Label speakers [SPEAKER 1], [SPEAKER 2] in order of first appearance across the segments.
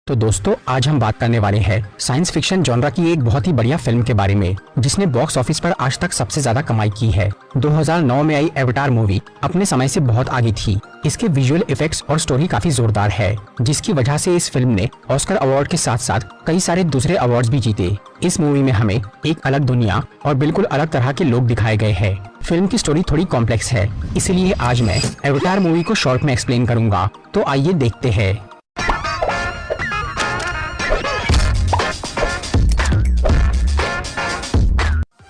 [SPEAKER 1] तो दोस्तों आज हम बात करने वाले हैं साइंस फिक्शन जॉनरा की एक बहुत ही बढ़िया फिल्म के बारे में जिसने बॉक्स ऑफिस पर आज तक सबसे ज्यादा कमाई की है। 2009 में आई एवतार मूवी अपने समय से बहुत आगे थी। इसके विजुअल इफेक्ट्स और स्टोरी काफी जोरदार है, जिसकी वजह से इस फिल्म ने ऑस्कर अवार्ड के साथ साथ कई सारे दूसरे अवार्ड्स भी जीते। इस मूवी में हमें एक अलग दुनिया और बिल्कुल अलग तरह के लोग दिखाए गए हैं। फिल्म की स्टोरी थोड़ी कॉम्प्लेक्स है, इसलिए आज मैं एवतार मूवी को शॉर्ट में एक्सप्लेन करूंगा। तो आइए देखते हैं।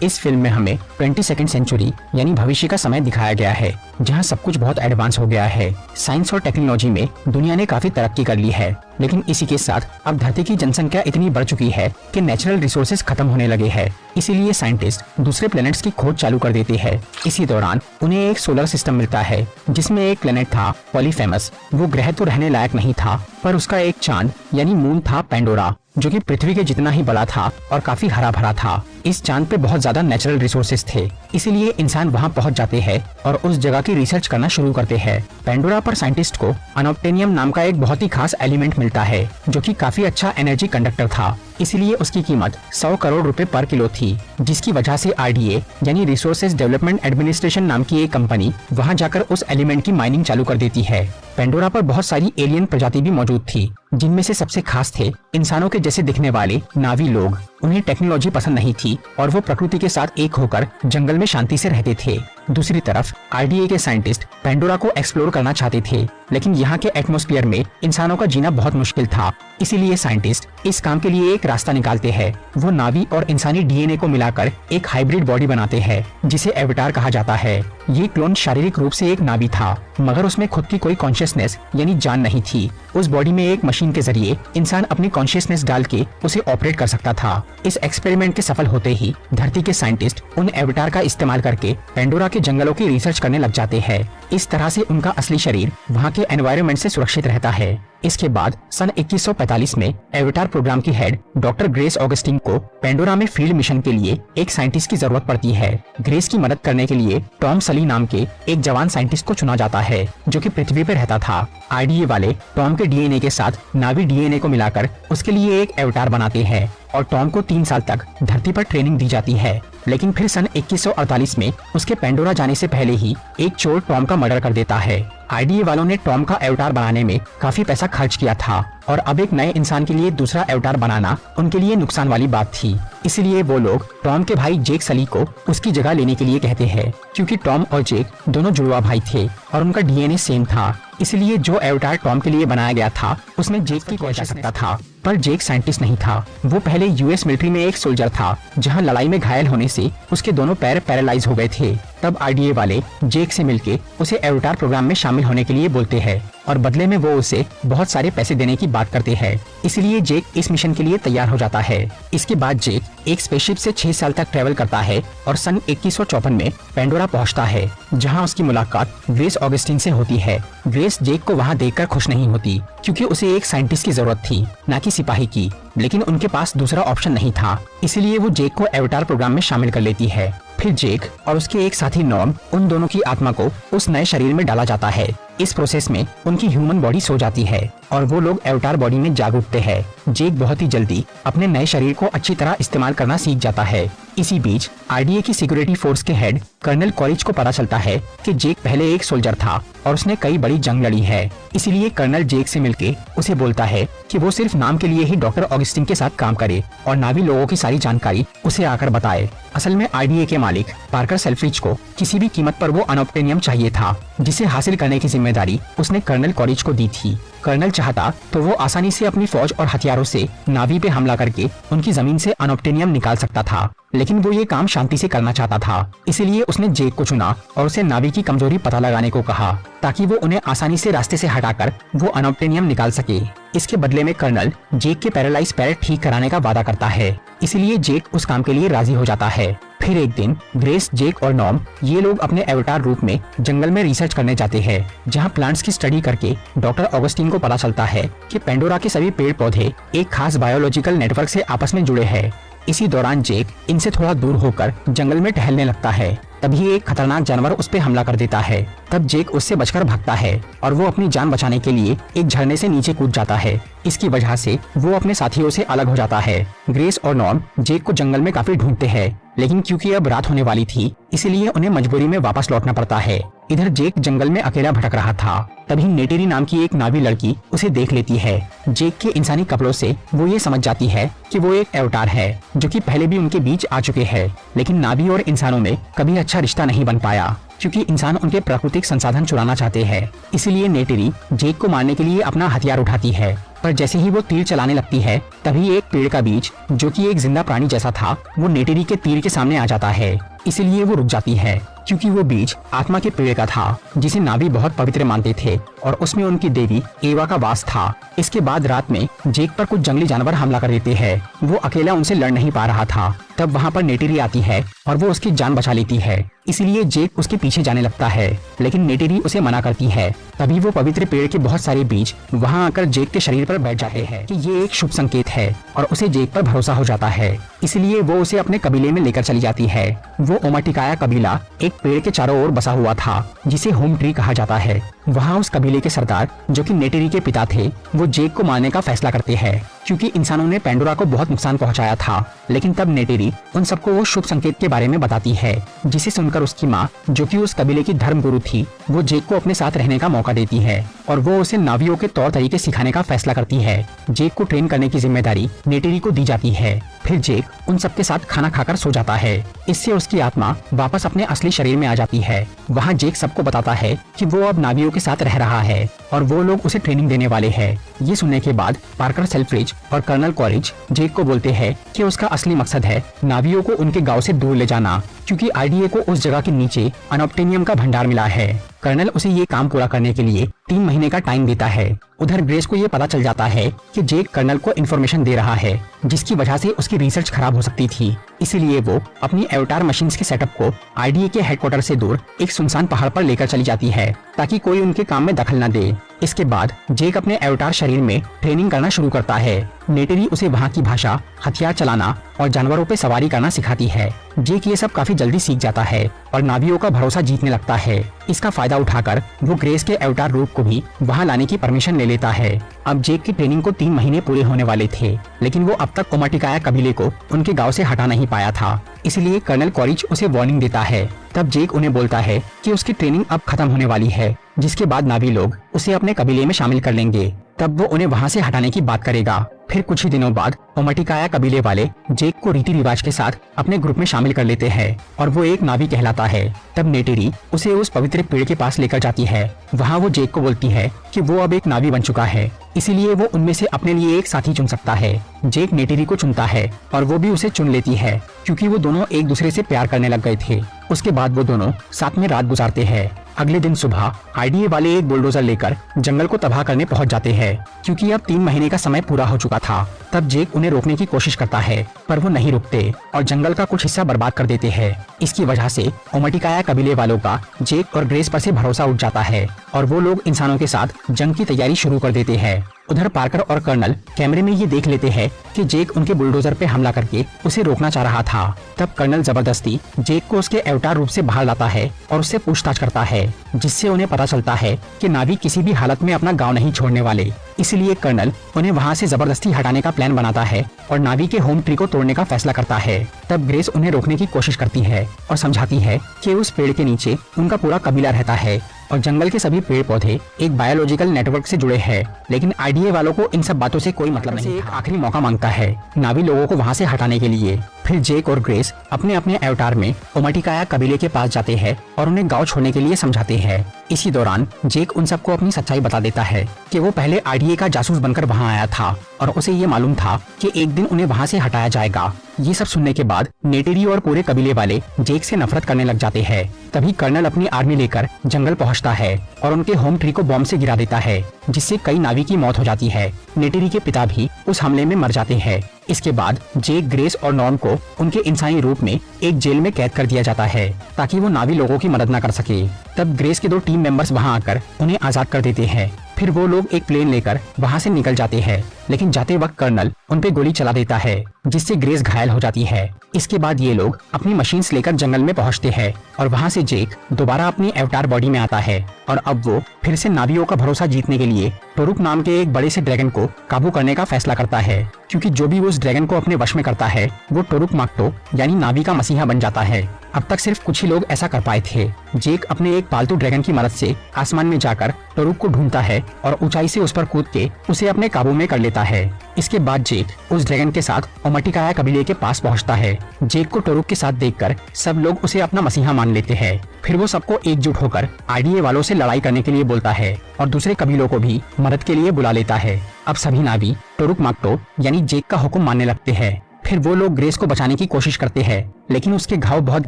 [SPEAKER 1] इस फिल्म में हमें 22वीं सेंचुरी यानी भविष्य का समय दिखाया गया है, जहां सब कुछ बहुत एडवांस हो गया है। साइंस और टेक्नोलॉजी में दुनिया ने काफी तरक्की कर ली है, लेकिन इसी के साथ अब धरती की जनसंख्या इतनी बढ़ चुकी है कि नेचुरल रिसोर्सेज खत्म होने लगे हैं। इसीलिए साइंटिस्ट दूसरे प्लैनेट्स की खोज चालू कर देते हैं। इसी दौरान उन्हें एक सोलर सिस्टम मिलता है, जिसमें एक प्लैनेट था पॉलीफेमस। वो ग्रह तो रहने लायक नहीं था, पर उसका एक चांद यानी मून था पेंडोरा, जो कि पृथ्वी के जितना ही बड़ा था और काफी हरा भरा था। इस चांद पे बहुत ज्यादा नेचुरल रिसोर्सेज थे, इसीलिए इंसान वहां पहुंच जाते हैं और उस जगह की रिसर्च करना शुरू करते हैं। पेंडोरा पर साइंटिस्ट को अनोप्टेनियम नाम का एक बहुत ही खास एलिमेंट मिलता है, जो कि काफी अच्छा एनर्जी कंडक्टर था। इसीलिए उसकी कीमत 100 करोड़ रुपए पर किलो थी, जिसकी वजह से RDA यानी रिसोर्सेज डेवलपमेंट एडमिनिस्ट्रेशन नाम की एक कंपनी वहां जाकर उस एलिमेंट की माइनिंग चालू कर देती है। पेंडोरा पर बहुत सारी एलियन प्रजाति भी मौजूद थी, जिनमें से सबसे खास थे इंसानों के जैसे दिखने वाले नावी लोग। उन्हें टेक्नोलॉजी पसंद नहीं थी और वो प्रकृति के साथ एक होकर जंगल में शांति से रहते थे। दूसरी तरफ RDA के साइंटिस्ट पेंडोरा को एक्सप्लोर करना चाहते थे, लेकिन यहाँ के एटमॉस्फेयर में इंसानों का जीना बहुत मुश्किल था। इसीलिए साइंटिस्ट इस काम के लिए एक रास्ता निकालते हैं। वो नावी और इंसानी DNA को मिलाकर एक हाइब्रिड बॉडी बनाते हैं, जिसे एवतार कहा जाता है। ये क्लोन शारीरिक रूप से एक नावी था, मगर उसमें खुद की कोई कॉन्शियसनेस यानी जान नहीं थी। उस बॉडी में एक मशीन के जरिए इंसान अपनी कॉन्शियसनेस डाल के उसे ऑपरेट कर सकता था। इस एक्सपेरिमेंट के सफल होते ही धरती के साइंटिस्ट उन एवतार का इस्तेमाल करके पेंडोरा के जंगलों की रिसर्च करने लग जाते हैं। इस तरह से उनका असली शरीर वहाँ के एनवायरनमेंट से सुरक्षित रहता है। इसके बाद सन 2145 में एवतार प्रोग्राम की हेड डॉक्टर ग्रेस ऑगस्टिन को पेंडोरा में फील्ड मिशन के लिए एक साइंटिस्ट की जरूरत पड़ती है। ग्रेस की मदद करने के लिए टॉम सली नाम के एक जवान साइंटिस्ट को चुना जाता है, जो कि पृथ्वी पर रहता था। RDA वाले टॉम के DNA के साथ नावी DNA को मिलाकर उसके लिए एक एवतार बनाते हैं और टॉम को 3 साल तक धरती पर ट्रेनिंग दी जाती है। लेकिन फिर सन 2148 में उसके पेंडोरा जाने से पहले ही एक चोर टॉम का मर्डर कर देता है। RDA वालों ने टॉम का एवतार बनाने में काफी पैसा खर्च किया था और अब एक नए इंसान के लिए दूसरा एवतार बनाना उनके लिए नुकसान वाली बात थी। इसलिए वो लोग टॉम के भाई जेक सली को उसकी जगह लेने के लिए कहते हैं, क्योंकि टॉम और जेक दोनों जुड़वा भाई थे और उनका DNA सेम था। इसलिए जो एवतार टॉम के लिए बनाया गया था उसमें जेक की कोई सकता था, पर जेक साइंटिस्ट नहीं था। वो पहले US मिलिट्री में एक सोल्जर था, जहां लड़ाई में घायल होने से उसके दोनों पैर पैरालाइज हो गए थे। तब RDA वाले जेक से मिलके उसे एवतार प्रोग्राम में शामिल होने के लिए बोलते हैं और बदले में वो उसे बहुत सारे पैसे देने की बात करते हैं। इसलिए जेक इस मिशन के लिए तैयार हो जाता है। इसके बाद जेक एक स्पेसशिप से 6 साल तक ट्रेवल करता है और सन 2154 में पेंडोरा पहुंचता है, जहां उसकी मुलाकात ग्रेस ऑगस्टिन से होती है। ग्रेस जेक को वहां देखकर खुश नहीं होती, क्योंकि उसे एक साइंटिस्ट की जरूरत थी, न कि सिपाही की। लेकिन उनके पास दूसरा ऑप्शन नहीं था, इसलिए वो जेक को एवतार प्रोग्राम में शामिल कर लेती है। फिर जेक और उसके एक साथी नॉर्म, उन दोनों की आत्मा को उस नए शरीर में डाला जाता है। इस प्रोसेस में उनकी ह्यूमन बॉडी सो जाती है और वो लोग एवतार बॉडी में जाग उठते हैं। जेक बहुत ही जल्दी अपने नए शरीर को अच्छी तरह इस्तेमाल करना सीख जाता है। इसी बीच RDA की सिक्योरिटी फोर्स के हेड कर्नल कॉरिज को पता चलता है कि जेक पहले एक सोल्जर था और उसने कई बड़ी जंग लड़ी है। इसीलिए कर्नल जेक से मिलके उसे बोलता है कि वो सिर्फ नाम के लिए ही डॉक्टर ऑगस्टिन के साथ काम करे और नावी लोगों की सारी जानकारी उसे आकर बताए। असल में RDA के मालिक पार्कर सेल्फ्रिज को किसी भी कीमत पर वो अनोप्टेनियम चाहिए था, जिसे हासिल करने की जिम्मेदारी उसने कर्नल कॉरिज को दी थी। कर्नल चाहता तो वो आसानी से अपनी फौज और हथियारों से नावी पे हमला करके उनकी जमीन से अनोप्टेनियम निकाल सकता था, लेकिन वो ये काम शांति से करना चाहता था। इसलिए उसने जेक को चुना और उसे नावी की कमजोरी पता लगाने को कहा, ताकि वो उन्हें आसानी से रास्ते से हटाकर वो अनोप्टेनियम निकाल सके। इसके बदले में कर्नल जेक के पैरालाइज पैर ठीक कराने का वादा करता है, इसलिए जेक उस काम के लिए राजी हो जाता है। फिर एक दिन ग्रेस, जेक और नॉर्म ये लोग अपने एवतार रूप में जंगल में रिसर्च करने जाते हैं, जहां प्लांट्स की स्टडी करके डॉक्टर ऑगस्टिन को पता चलता है कि पेंडोरा के सभी पेड़ पौधे एक खास बायोलॉजिकल नेटवर्क से आपस में जुड़े हैं। इसी दौरान जेक इनसे थोड़ा दूर होकर जंगल में टहलने लगता है तभी एक खतरनाक जानवर उस पे हमला कर देता है। तब जेक उससे बचकर भागता है और वो अपनी जान बचाने के लिए एक झरने से नीचे कूद जाता है। इसकी वजह से वो अपने साथियों से अलग हो जाता है। ग्रेस और नॉर्म जेक को जंगल में काफी ढूंढते हैं, लेकिन क्योंकि अब रात होने वाली थी इसलिए उन्हें मजबूरी में वापस लौटना पड़ता है। इधर जेक जंगल में अकेला भटक रहा था। तभी नेटेरी नाम की एक नावी लड़की उसे देख लेती है। जेक के इंसानी कपड़ों से वो ये समझ जाती है कि वो एक अवतार है जो कि पहले भी उनके बीच आ चुके हैं, लेकिन नावी और इंसानों में कभी अच्छा रिश्ता नहीं बन पाया क्योंकि इंसान उनके प्राकृतिक संसाधन चुराना चाहते हैं। इसीलिए नेटेरी जेक को मारने के लिए अपना हथियार उठाती है, पर जैसे ही वो तीर चलाने लगती है तभी एक पेड़ का बीज जो कि एक जिंदा प्राणी जैसा था वो नेटेरी के तीर के सामने आ जाता है। इसलिए वो रुक जाती है क्योंकि वो बीज आत्मा के पेड़ का था जिसे नावी बहुत पवित्र मानते थे और उसमें उनकी देवी एवा का वास था। इसके बाद रात में जेक पर कुछ जंगली जानवर हमला कर देते हैं। वो अकेला उनसे लड़ नहीं पा रहा था। तब वहाँ पर नेटेरी आती है और वो उसकी जान बचा लेती है। इसलिए जेक उसके पीछे जाने लगता है, लेकिन नेटेरी उसे मना करती है। तभी वो पवित्र पेड़ के बहुत सारे बीज वहाँ आकर जेक के शरीर पर बैठ जाते हैं कि ये एक शुभ संकेत है और उसे जेक पर भरोसा हो जाता है। इसलिए वो उसे अपने कबीले में लेकर चली जाती है। वो ओमाटिकाया कबीला एक पेड़ के चारों ओर बसा हुआ था जिसे होम ट्री कहा जाता है। वहाँ उस कबीले के सरदार जो कि नेटेरी के पिता थे वो जेक को मारने का फैसला करते हैं क्योंकि इंसानों ने पेंडोरा को बहुत नुकसान पहुंचाया था। लेकिन तब नेटेरी उन सबको वो शुभ संकेत के बारे में बताती है, जिसे सुनकर उसकी माँ जो कि उस कबीले की धर्म गुरु थी वो जेक को अपने साथ रहने का मौका देती है और वो उसे नावियों के तौर तरीके सिखाने का फैसला करती है। जेक को ट्रेन करने की जिम्मेदारी नेटेरी को दी जाती है। फिर जेक उन सबके साथ खाना खाकर सो जाता है। इससे उसकी आत्मा वापस अपने असली शरीर में आ जाती है। वहाँ जेक सबको बताता है कि वो अब नावियों के साथ रह रहा है और वो लोग उसे ट्रेनिंग देने वाले हैं। ये सुनने के बाद पार्कर सेल्फ्रिज और कर्नल कॉरिज जेक को बोलते हैं कि उसका असली मकसद है नावियों को उनके गांव से दूर ले जाना, क्योंकि आईडीए को उस जगह के नीचे अनऑब्टेनियम का भंडार मिला है। कर्नल उसे ये काम पूरा करने के लिए 3 महीने का टाइम देता है। उधर ग्रेस को ये पता चल जाता है कि जेक कर्नल को इन्फॉर्मेशन दे रहा है जिसकी वजह से उसकी रिसर्च खराब हो सकती थी। इसीलिए वो अपनी अवतार मशीन्स के सेटअप को आईडीए के हेडक्वार्टर से दूर एक सुनसान पहाड़ पर लेकर चली जाती है ताकि कोई उनके काम में दखल न दे। इसके बाद जेक अपने अवतार शरीर में ट्रेनिंग करना शुरू करता है। नेटेरी उसे वहाँ की भाषा, हथियार चलाना और जानवरों पे सवारी करना सिखाती है। जेक ये सब काफी जल्दी सीख जाता है और नावियों का भरोसा जीतने लगता है। इसका फायदा उठाकर वो ग्रेस के अवतार रूप को भी वहाँ लाने की परमिशन ले लेता है। अब जेक की ट्रेनिंग को 3 महीने पूरे होने वाले थे, लेकिन वो अब तक ओमाटिकाया कबीले को उनके गांव से हटा नहीं पाया था। इसलिए कर्नल कॉरिज उसे वार्निंग देता है। तब जेक उन्हें बोलता है कि उसकी ट्रेनिंग अब खत्म होने वाली है, जिसके बाद नावी लोग उसे अपने कबीले में शामिल कर लेंगे। तब वो उन्हें वहाँ से हटाने की बात करेगा। फिर कुछ ही दिनों बाद ओमाटिकाया कबीले वाले जेक को रीति रिवाज के साथ अपने ग्रुप में शामिल कर लेते हैं और वो एक नावी कहलाता है। तब नेटेरी उसे उस पवित्र पेड़ के पास लेकर जाती है। वहाँ वो जेक को बोलती है कि वो अब एक नावी बन चुका है, इसीलिए वो उनमें से अपने लिए एक साथी चुन सकता है। जेक नेटेरी को चुनता है और वो भी उसे चुन लेती है क्योंकि वो दोनों एक दूसरे से प्यार करने लग गए थे। उसके बाद वो दोनों साथ में रात गुजारते हैं। अगले दिन सुबह आईडीए वाले एक बुलडोजर लेकर जंगल को तबाह करने पहुंच जाते हैं क्योंकि अब 3 महीने का समय पूरा हो चुका था। तब जेक उन्हें रोकने की कोशिश करता है, पर वो नहीं रुकते और जंगल का कुछ हिस्सा बर्बाद कर देते हैं। इसकी वजह से ओमाटिकाया कबीले वालों का जेक और ग्रेस पर से भरोसा उठ जाता है और वो लोग इंसानों के साथ जंग की तैयारी शुरू कर देते हैं। उधर पार्कर और कर्नल कैमरे में ये देख लेते हैं कि जेक उनके बुलडोजर पे हमला करके उसे रोकना चाह रहा था। तब कर्नल जबरदस्ती जेक को उसके अवतार रूप से बाहर लाता है और उससे पूछताछ करता है, जिससे उन्हें पता चलता है कि नावी किसी भी हालत में अपना गांव नहीं छोड़ने वाले। इसलिए कर्नल उन्हें वहां से जबरदस्ती हटाने का प्लान बनाता है और नावी के होम ट्री को तोड़ने का फैसला करता है। तब ग्रेस उन्हें रोकने की कोशिश करती है और समझाती है कि उस पेड़ के नीचे उनका पूरा कबीला रहता है और जंगल के सभी पेड़ पौधे एक बायोलॉजिकल नेटवर्क से जुड़े हैं। लेकिन आईडीए वालों को इन सब बातों से कोई मतलब नहीं। एक आखिरी मौका मांगता है नावी लोगों को वहां से हटाने के लिए। फिर जेक और ग्रेस अपने अपने अवतार में ओमाटिकाया कबीले के पास जाते हैं और उन्हें गांव छोड़ने के लिए समझाते हैं। इसी दौरान जेक उन सबको अपनी सच्चाई बता देता है कि वो पहले आईडीए का जासूस बनकर वहां आया था और उसे ये मालूम था कि एक दिन उन्हें वहां से हटाया जाएगा। ये सब सुनने के बाद नेटेरी और पूरे कबीले वाले जेक से नफरत करने लग जाते हैं। तभी कर्नल अपनी आर्मी लेकर जंगल पहुंचता है और उनके होम ट्री को बॉम्ब से गिरा देता है, जिससे कई नावी की मौत हो जाती है। नेटेरी के पिता भी उस हमले में मर जाते हैं। इसके बाद जेक, ग्रेस और नॉर्म को उनके इंसानी रूप में एक जेल में कैद कर दिया जाता है ताकि वो नावी लोगों की मदद न कर सके। तब ग्रेस के 2 टीम मेंबर्स वहां आकर उन्हें आजाद कर देते हैं फिर वो लोग एक प्लेन लेकर वहाँ से निकल जाते हैं, लेकिन जाते वक्त कर्नल उन पे गोली चला देता है, जिससे ग्रेस घायल हो जाती है। इसके बाद ये लोग अपनी मशीन्स लेकर जंगल में पहुँचते हैं और वहाँ से जेक दोबारा अपनी अवतार बॉडी में आता है और अब वो फिर से नावियों का भरोसा जीतने के लिए टोरुक नाम के एक बड़े से ड्रैगन को काबू करने का फैसला करता है, क्योंकि जो भी उस ड्रैगन को अपने वश में करता है वो टोरुक माक्टो यानी नावी का मसीहा बन जाता है। अब तक सिर्फ कुछ ही लोग ऐसा कर पाए थे। जेक अपने एक पालतू ड्रैगन की मदद से आसमान में जाकर टोरुक को ढूंढता है और ऊंचाई से उस पर कूद के उसे अपने काबू में कर लेता है। इसके बाद जेक उस ड्रैगन के साथ ओमटिकाया कबीले के पास पहुंचता है। जेक को टोरुक के साथ देखकर सब लोग उसे अपना मसीहा मान लेते हैं। फिर वो सबको एकजुट होकर आईडीए वालों से लड़ाई करने के लिए बोलता है और दूसरे कबीलों को भी मदद के लिए बुला लेता है। अब सभी नावी टोरुक माक्टो यानी जेक का हुक्म मानने लगते हैं। फिर वो लोग ग्रेस को बचाने की कोशिश करते हैं, लेकिन उसके घाव बहुत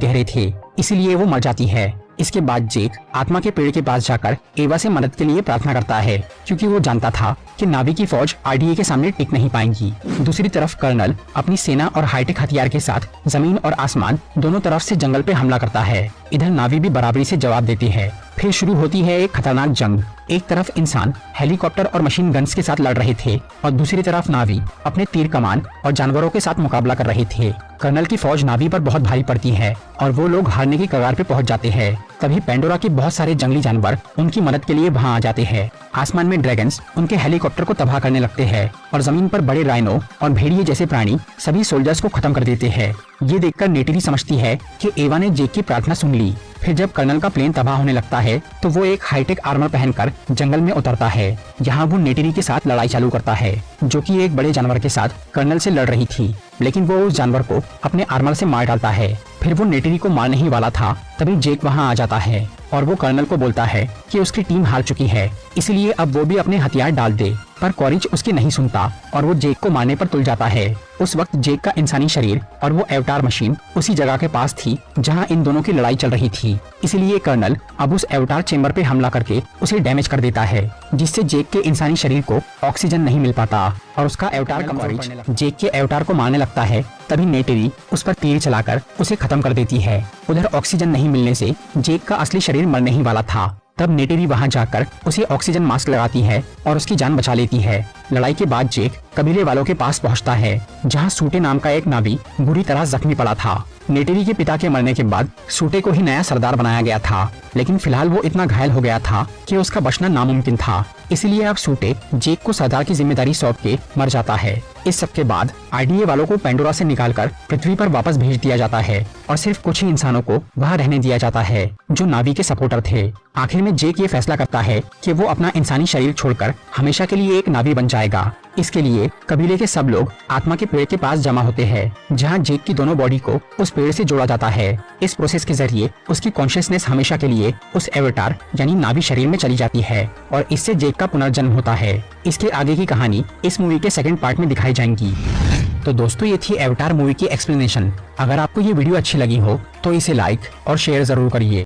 [SPEAKER 1] गहरे थे, इसीलिए वो मर जाती है। इसके बाद जेक आत्मा के पेड़ के पास जाकर एवा से मदद के लिए प्रार्थना करता है, क्योंकि वो जानता था कि नावी की फौज आरडीए के सामने टिक नहीं पाएंगी। दूसरी तरफ कर्नल अपनी सेना और हाईटेक हथियार के साथ जमीन और आसमान दोनों तरफ से जंगल पे हमला करता है। इधर नावी भी बराबरी से जवाब देती है। फिर शुरू होती है एक खतरनाक जंग। एक तरफ इंसान हेलीकॉप्टर और मशीन गन्स के साथ लड़ रहे थे और दूसरी तरफ नावी अपने तीर कमान और जानवरों के साथ मुकाबला कर रहे थे। कर्नल की फौज नावी पर बहुत भारी पड़ती है और वो लोग हारने की कगार पे पहुंच जाते हैं। तभी पेंडोरा के बहुत सारे जंगली जानवर उनकी मदद के लिए वहां आ जाते हैं। आसमान में ड्रैगन्स उनके हेलीकॉप्टर को तबाह करने लगते हैं और जमीन पर बड़े राइनो और भेड़िए जैसे प्राणी सभी सोल्जर्स को खत्म कर देते हैं। ये देखकर नेटिरी समझती है कि एवा ने जेक की प्रार्थना सुन ली। फिर जब कर्नल का प्लेन तबाह होने लगता है तो वो एक हाईटेक आर्मर पहनकर जंगल में उतरता है। यहाँ वो नेटिरी के साथ लड़ाई चालू करता है, जो कि एक बड़े जानवर के साथ कर्नल से लड़ रही थी, लेकिन वो उस जानवर को अपने आर्मर से मार डालता है। फिर वो नेटिरी को मारने ही वाला था, तभी जेक वहाँ आ जाता है और वो कर्नल को बोलता है कि उसकी टीम हार चुकी है, इसलिए अब वो भी अपने हथियार डाल दे। पर कॉरिज उसकी नहीं सुनता और वो जेक को मारने पर तुल जाता है। उस वक्त जेक का इंसानी शरीर और वो अवतार मशीन उसी जगह के पास थी जहां इन दोनों की लड़ाई चल रही थी, इसलिए कर्नल अब उस अवतार चेंबर पे हमला करके उसे डैमेज कर देता है, जिससे जेक के इंसानी शरीर को ऑक्सीजन नहीं मिल पाता और उसका अवतार कॉरिज जेक के अवतार को मारने लगता है। तभी नेटिरी उस पर तीर चलाकर उसे खत्म कर देती है। उधर ऑक्सीजन नहीं मिलने से जेक का असली शरीर मरने ही वाला था। तब नेटिरी वहां जाकर उसे ऑक्सीजन मास्क लगाती है और उसकी जान बचा लेती है। लड़ाई के बाद जेक कबीले वालों के पास पहुंचता है, जहां सूटे नाम का एक नावी बुरी तरह जख्मी पड़ा था। नेटिरी के पिता के मरने के बाद सूटे को ही नया सरदार बनाया गया था, लेकिन फिलहाल वो इतना घायल हो गया था कि उसका बचना नामुमकिन था। इसलिए अब सूटे जेक को सरदार की जिम्मेदारी सौंप के मर जाता है। इस सब के बाद आरडीए वालों को पेंडोरा से निकालकर पृथ्वी पर वापस भेज दिया जाता है और सिर्फ कुछ ही इंसानों को वहां रहने दिया जाता है, जो नावी के सपोर्टर थे। आखिर में जेक ये फैसला करता है कि वो अपना इंसानी शरीर छोड़कर हमेशा के लिए एक नावी बन जाएगा। इसके लिए कबीले के सब लोग आत्मा के पेड़ के पास जमा होते हैं, जहां जेक की दोनों बॉडी को उस पेड़ से जोड़ा जाता है। इस प्रोसेस के जरिए उसकी कॉन्शियसनेस हमेशा के लिए उस एवतार यानी नावी शरीर में चली जाती है और इससे जेक का पुनर्जन्म होता है। इसके आगे की कहानी इस मूवी के सेकंड पार्ट में दिखाई जाएंगी। तो दोस्तों, ये थी अवतार मूवी की एक्सप्लेनेशन। अगर आपको ये वीडियो अच्छी लगी हो तो इसे लाइक और शेयर जरूर करिए।